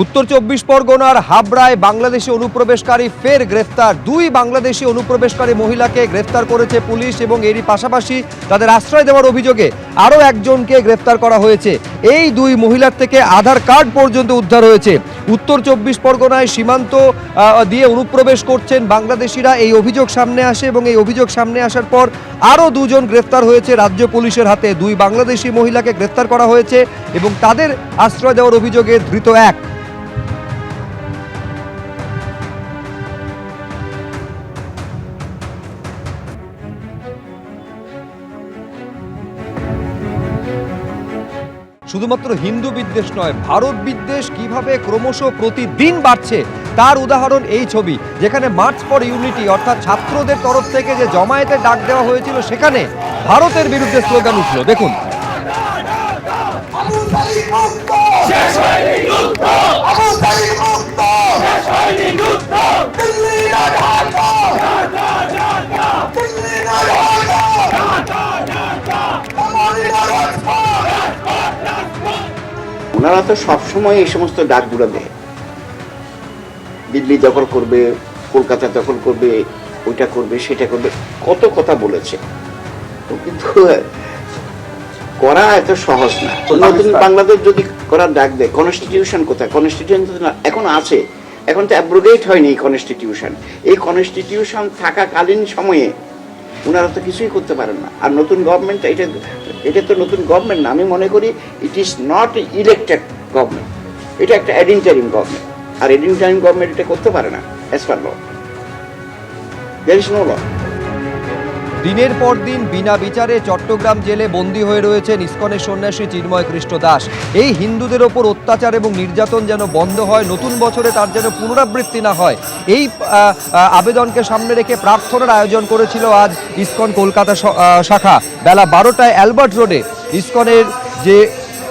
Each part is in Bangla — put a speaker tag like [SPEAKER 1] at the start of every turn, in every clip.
[SPEAKER 1] উত্তর চব্বিশ পরগনার হাবড়ায় বাংলাদেশি অনুপ্রবেশকারী ফের গ্রেফতার। দুই বাংলাদেশি অনুপ্রবেশকারী মহিলাকে গ্রেফতার করেছে পুলিশ এবং এরই পাশাপাশি তাদের আশ্রয় দেওয়ার অভিযোগে আরও একজনকে গ্রেফতার করা হয়েছে। এই দুই মহিলার থেকে আধার কার্ড পর্যন্ত উদ্ধার হয়েছে। উত্তর চব্বিশ পরগনায় সীমান্ত দিয়ে অনুপ্রবেশ করছেন বাংলাদেশিরা, এই অভিযোগ সামনে আসে এবং এই অভিযোগ সামনে আসার পর আরও দুজন গ্রেফতার হয়েছে রাজ্য পুলিশের হাতে। দুই বাংলাদেশি মহিলাকে গ্রেফতার করা হয়েছে এবং তাদের আশ্রয় দেওয়ার অভিযোগে ধৃত এক। শুধুমাত্র হিন্দু বিদ্বেষ নয়, ভারত বিদ্বেষ কিভাবে ক্রমশ প্রতিদিন বাড়ছে তার উদাহরণ এই ছবি, যেখানে মার্চ ফর ইউনিটি অর্থাৎ ছাত্রদের তরফ থেকে যে জমায়েতের ডাক দেওয়া হয়েছিল সেখানে ভারতের বিরুদ্ধে স্লোগান উঠল। দেখুন,
[SPEAKER 2] ওনারা তো সবসময় এই সমস্ত ডাকগুলো দেয়, দিল্লি দখল করবে, কলকাতা দখল করবে, ওইটা করবে, সেটা করবে, কত কথা বলেছে, কিন্তু করা এত সহজ না। নতুন বাংলাদেশ যদি করার ডাক দেয়, কনস্টিটিউশন কোথায়? কনস্টিটিউশন এখন আছে, এখন তো অ্যাব্রোগেট হয়নি এই কনস্টিটিউশন। এই কনস্টিটিউশন থাকাকালীন সময়ে ওনারা তো কিছুই করতে পারেন না। আর নতুন গভর্নমেন্ট, এটা তো নতুন গভর্নমেন্ট না, আমি মনে করি it is not elected government, এটা একটা ইন্টারিম গভর্নমেন্ট। আর ইন্টারিম গভর্নমেন্ট এটা করতে পারে না as per law, there is no law.
[SPEAKER 1] দিনের পর দিন বিনা বিচারে চট্টগ্রাম জেলে বন্দী হয়ে রয়েছেন ইসকনের সন্ন্যাসী চিন্ময় কৃষ্ণ দাস। এই হিন্দুদের ওপর অত্যাচার এবং নির্যাতন যেন বন্ধ হয়, নতুন বছরে তার যেন পুনরাবৃত্তি না হয়, এই আবেদনকে সামনে রেখে প্রার্থনার আয়োজন করেছিল আজ ইসকন কলকাতা শাখা। বেলা 12টায় অ্যালবার্ট রোডে ইসকনের যে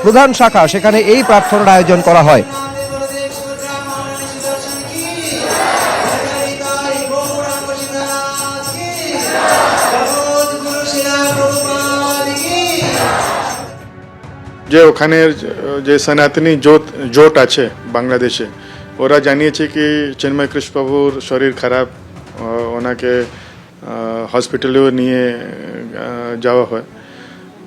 [SPEAKER 1] প্রধান শাখা সেখানে এই প্রার্থনার আয়োজন করা হয়।
[SPEAKER 3] যে ওখানের যে সনাতনী জোট আছে বাংলাদেশে, ওরা জানিয়েছে কি চিন্ময় কৃষ্ণ বাবুর শরীর খারাপ, ওনাকে হসপিটালেও নিয়ে যাওয়া হয়।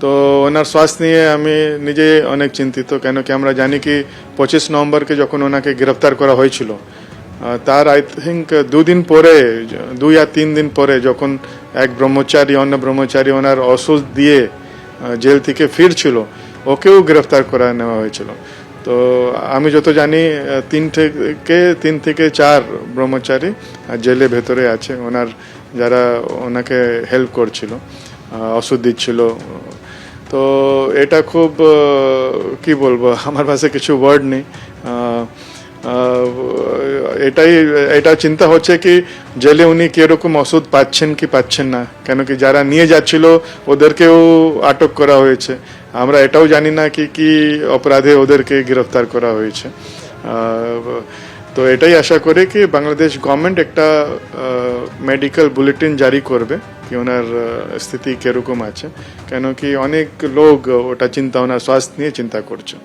[SPEAKER 3] তো ওনার স্বাস্থ্য নিয়ে আমি নিজে অনেক চিন্তিত, কেন কি আমরা জানি কি 25 নভেম্বরকে যখন ওনাকে গ্রেফতার করা হয়েছিল, তার আই থিঙ্ক 2 দিন পরে, 2 या 3 দিন পরে যখন এক ব্রহ্মচারী, অন্য ব্রহ্মচারী ওনার ওষুধ দিয়ে জেল থেকে ফিরছিল, ওকেও গ্রেফতার করা নেওয়া হয়েছিল। তো আমি যত জানি 3 থেকে 4 ব্রহ্মচারী জেলে ভেতরে আছে, ওনার যারা ওনাকে হেল্প করছিল, ওষুধ দিচ্ছিল। তো এটা খুব কি বলবো, আমার কাছে কিছু ওয়ার্ড নেই। এটা চিন্তা হচ্ছে কি জেলে উনি কিরকম ওষুধ পাচ্ছেন কি পাচ্ছেন না, কেন কি যারা নিয়ে যাচ্ছিল ওদেরকেও আটক করা হয়েছে। আমরা এটাও জানি না কি কি অপরাধে ওদেরকে গ্রেফতার করা হয়েছে। তো এটাই আশা করে কি বাংলাদেশ গভর্নমেন্ট একটা মেডিকেল বুলেটিন জারি করবে কি ওনার স্থিতি কিরকম আছে, কেন কি অনেক লোক ওটা চিন্তা, ওনার স্বাস্থ্য নিয়ে চিন্তা করছে।